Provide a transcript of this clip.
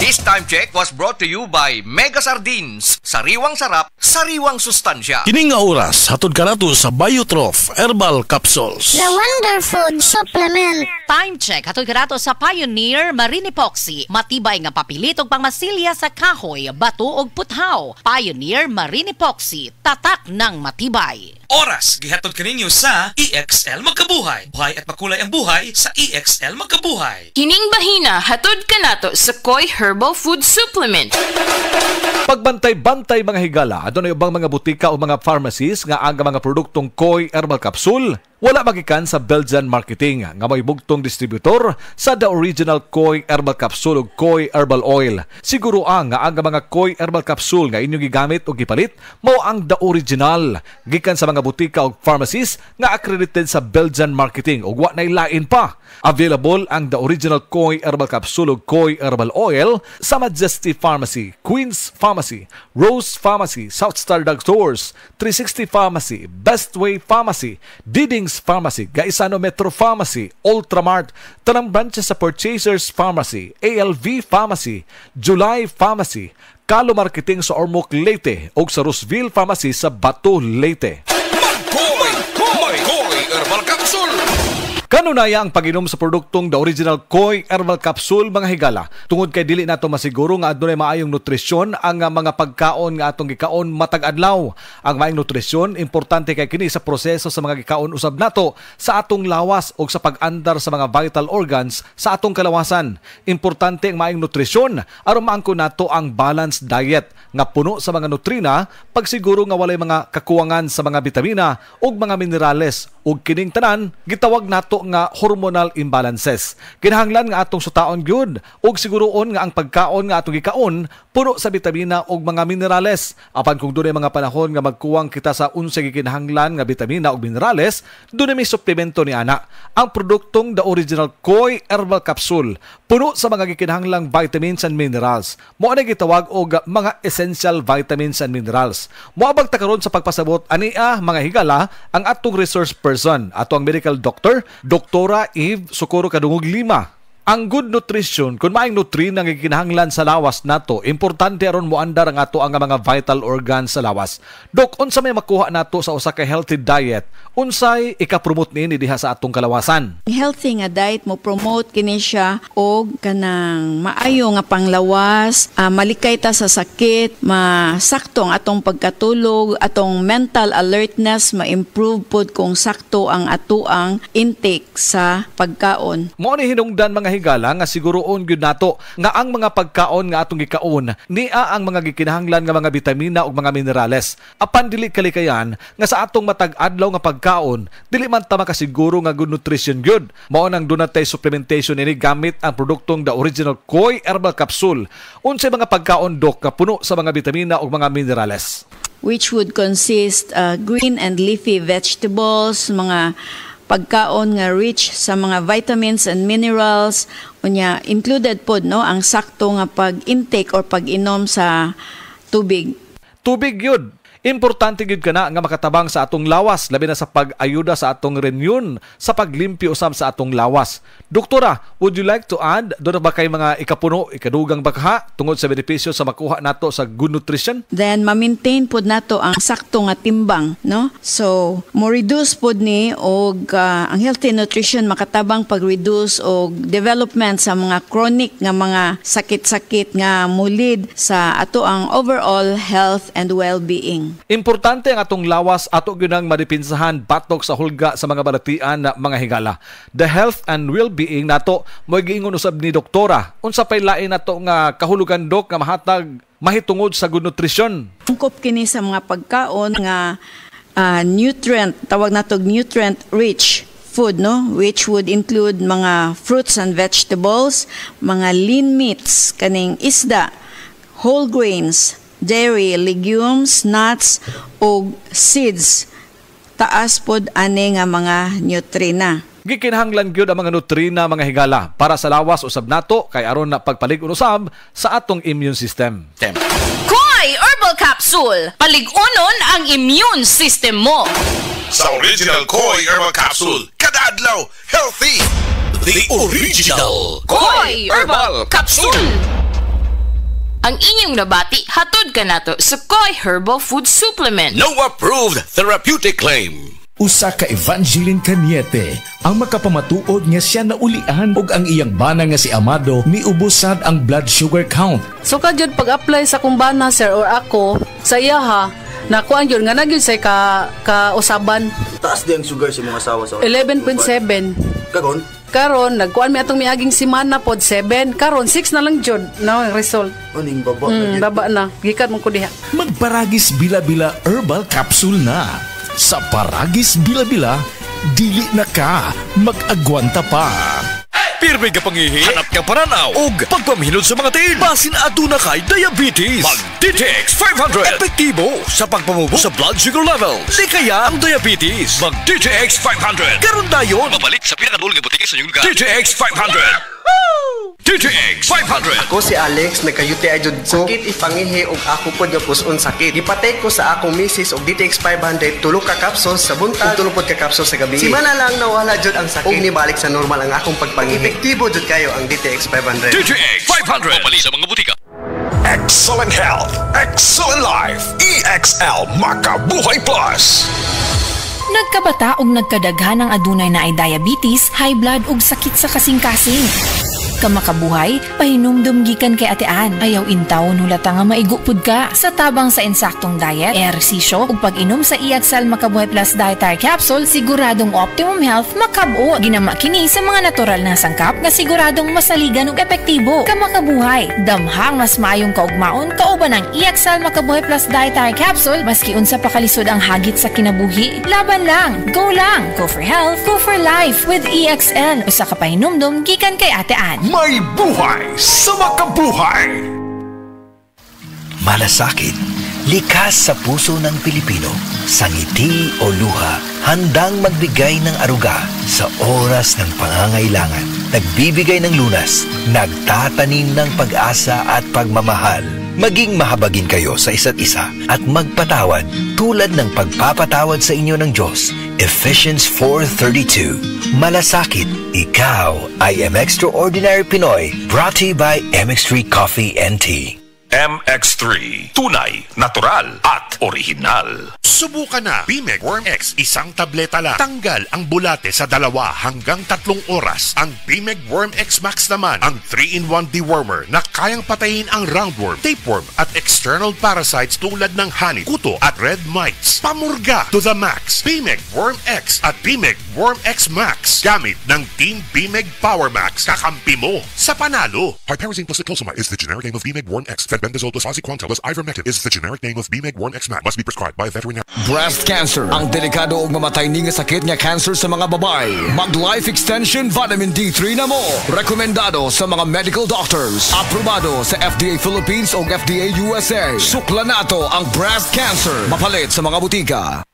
This time check was brought to you by Mega Sardines. Sariwang sarap, sariwang sustansya. Kining nga oras, hatod ka nato sa Biotrof Herbal Capsules. The Wonder Food Supplement. Time check, hatod ka nato sa Pioneer Marine Epoxy. Matibay nga papilit og pangmasilya sa kahoy, bato og puthaw. Pioneer Marine Epoxy, tatak ng matibay. Oras, gihatod kaninyo sa EXL Magkabuhay. Buhay at makulay ang buhay sa EXL Magkabuhay. Kining bahina, hatod ka nato sa Koi Herbal Food Supplement. Pagbantay-bantay mga higala, adunay ubang mga butika o mga pharmacies nga aga mga produktong Koi Herbal Capsule. Wala magikan sa Belgian Marketing nga may bugtong distributor sa the original Koi Herbal Capsule o Koi Herbal Oil. Siguro ang nga aga mga Koi Herbal Capsule nga inyong gigamit o gipalit mao ang the original gikan sa mga butika o pharmacies nga accredited sa Belgian Marketing o wa nay lain pa. Available ang the original Koi Herbal Capsule o Koi Herbal Oil sa Majesty Pharmacy, Queen's Pharmacy, Rose Pharmacy, South Star Drug Stores, 360 Pharmacy, Bestway Pharmacy, Diding's Pharmacy, Gaisano Metro Pharmacy, Ultramart, tanang branches sa Purchasers Pharmacy, ALV Pharmacy, July Pharmacy, Kalo Marketing sa Ormoc, Leyte o sa Roseville Pharmacy sa Bato, Leyte. Koi Herbal Capsule. Kanunaya ang pag-inom sa produktong the original Koi Herbal Capsule mga higala. Tungod kay dili nato masiguro nga adunay maayong nutrisyon ang mga pagkaon nga atong gikaon matag adlaw. Ang maayong nutrisyon importante kay kini sa proseso sa mga gikaon usab nato sa atong lawas o sa pag-andar sa mga vital organs sa atong kalawasan. Importante ang maayong nutrisyon aron maangko nato ang balanced diet nga puno sa mga nutrina, pagsiguro nga walay mga kakuwangan sa mga bitamina ug mga minerales ug kining tanan gitawag nato nga hormonal imbalances. Kinahanglan nga atong sutaon gyud ug siguroon nga ang pagkaon nga atong gikaon puno sa bitamina ug mga minerales. Apan kung dunay mga panahon nga magkuwang kita sa unsay gikinahanglan nga bitamina ug minerales, dunay may suplemento ni ana. Ang produktong the original Koi Herbal Capsule puno sa mga gikinahanglang vitamins and minerals. Mao na gitawag og mga essential vitamins and minerals. Moabag ta karon sa pagpasabot ania mga higala ang atong resource person, ato ang medical doctor, Doktora Eve Socorro Kadungog Lima. Ang good nutrition, kung maayong nutrina nga gikinahanglan sa lawas nato, importante aron moandar ang ato ang mga vital organs sa lawas. Dok, unsa may makuha nato sa usa ka healthy diet? Unsay ika-promote niini diha sa atong kalawasan? Healthy nga diet mo promote kini siya og kanang maayo nga panglawas, malikay ta sa sakit, masakto ang atong pagkatulog, atong mental alertness ma-improve pod kung sakto ang atuang intake sa pagkaon. Mao ni hinungdan mga higala nga siguroon gyud nato nga ang mga pagkaon nga atong gikaon niya ang mga gikinahanglan nga mga bitamina ug mga minerales. Apan dili kalikayan nga sa atong matag adlaw nga pagkaon dili man ta makasiguro nga good nutrition gyud. Mao nang dunay supplementation ini gamit ang produktong the original Koi Herbal Capsule. Unsay mga pagkaon dok nga puno sa mga bitamina ug mga minerales? Which would consist green and leafy vegetables, mga pagkaon nga rich sa mga vitamins and minerals, unya included pod no ang sakto nga pag-intake or pag-inom sa tubig. Tubig yun. Importante gid kana nga makatabang sa atong lawas, labi na sa pag-ayuda sa atong reunion sa paglimpyo usab sa atong lawas. Doktora, would you like to add doon ba kay mga ikapuno, ikadugang bakha tungod sa benepisyo sa makuha nato sa good nutrition? Then ma-maintain pod nato ang sakto nga timbang, no? So, mo reduce pod ni og ang healthy nutrition makatabang pag-reduce og development sa mga chronic nga mga sakit-sakit nga mulid sa ato ang overall health and well-being. Importante ang atong lawas ato ginang madipinsahan batok sa hulga sa mga balatian na mga higala. The health and well-being nato mo giingon usab ni doktora. Unsa pay lain nato nga kahulugan dok nga mahatag mahitungod sa good nutrition? Angkop kini sa mga pagkaon nga nutrient, tawag nato nutrient rich food, no, which would include mga fruits and vegetables, mga lean meats, kaning isda, whole grains, dairy, legumes, nuts, o seeds. Taas pod ani nga mga nutrina. Gikinahanglan gyud ang mga nutrina mga higala para sa lawas usab nato kay aron na pagpalig-on usab sa atong immune system. Koi Herbal Capsule, palig-unon ang immune system mo. Sa original Koi Herbal Capsule, kada adlaw healthy. The original Koi Herbal Capsule. Ang inyong nabati hatod ka nato sa Koi Herbal Food Supplement. No approved therapeutic claim. Usa ka Evangeline Cañete ang makapamatuod nga siya naulian og ang iyang bana nga si Amado miubusad ang blood sugar count. So kadyod pag-apply sa kumbana sir or ako sa iya ha, nakuan yun nga nagyod say ka-usaban. Taas di ang sugar sa mga asawa sa 11.7. Karon nagkuan mi atong miaging semana pod 7. Karon 6 na lang jud na ang result. Aning baba na. Baba na. Gikan mo ko diha. Magparagis bila-bila herbal capsule na. Sa Paragis Bila-Bila, dili na ka mag-agwanta pa. Pirmi ka pangihi, hanap ka pananaw, ug pagpamhinod sa mga tiil. Basin aduna kay diabetes. Mag-DTX 500. Epektibo sa pagpamubo sa blood sugar level. Likaya ang diabetes. Mag-DTX 500. Karon dayon. Babalik sa pinakadulong nga butika sa inyong lugar. DTX 500. DTX 500. Ako si Alex, nagka-UTI jud ko. Sakit ipangihi og ako pod nga puson sakit. Gipatay ko sa akong misis og DTX 500 tulo ka capsules sa buntag, tulo pod ka capsules sa gabi. Simana lang nawala jud ang sakit. Og nibalik sa normal ang akong pagpangihi. Epektibo jud kayo ang DTX 500. DTX 500. Babalik sa mga butika. Excellent health, excellent life. EXL Makabuhay Plus. Nagkabata og nagkadaghan ang adunay na ay diabetes, high blood ug sakit sa kasing-kasing. Kamakabuhay, pahinumdum gikan kay atean. Ayaw intaw nulata nga maigupod ka. Sa tabang sa insaktong diet, ehersisyo ug pag-inom sa EXL Makabuhay Plus Dietary Capsule, siguradong optimum health makabuo. Ginama kini sa mga natural na sangkap nga siguradong masaligan ug epektibo. Kamakabuhay, damhang mas maayong kaugmaon kauban ang EXL Makabuhay Plus Dietary Capsule maski unsa pa kalisod ang hagit sa kinabuhi. Laban lang, go lang. Go for health, go for life with EXL. Usa ka pahinumdum gikan kay atean. May buhay sa makabuhay! Malasakit, likas sa puso ng Pilipino. Sa ngiti o luha, handang magbigay ng aruga sa oras ng pangangailangan. Nagbibigay ng lunas, nagtatanim ng pag-asa at pagmamahal. Maging mahabagin kayo sa isa't isa at magpatawad tulad ng pagpapatawad sa inyo ng Diyos. Ephesians 4:32. Malasakit, ikaw ay Extraordinary Pinoy. Brought to you by MX3 Coffee and Tea. MX3. Tunay, natural, at original. Subukan na Bimeg Worm X, isang tableta lang. Tanggal ang bulate sa 2 hanggang 3 oras. Ang Bimeg Worm X Max naman, ang 3-in-1 dewormer na kayang patayin ang roundworm, tapeworm at external parasites tulad ng honey, kuto at red mites. Pamurga to the max. Bimeg Worm X at Bimeg Worm X Max. Gamit ng Team Bimeg Power Max, kakampi mo sa panalo. Piperazine plus cyclopamide is the generic name of Bimeg Worm X. Fenbendazole plus oxyquantel plus ivermectin is the generic name of Bimeg Worm X Max. Must be prescribed by a veterinarian. Breast cancer, ang delikado ug mamatay ni nga sakit nga cancer sa mga babae. Mag-life extension vitamin D3 na mo. Rekomendado sa mga medical doctors. Aprobado sa FDA Philippines o FDA USA. Sukla nato ang breast cancer. Mapalit sa mga butika.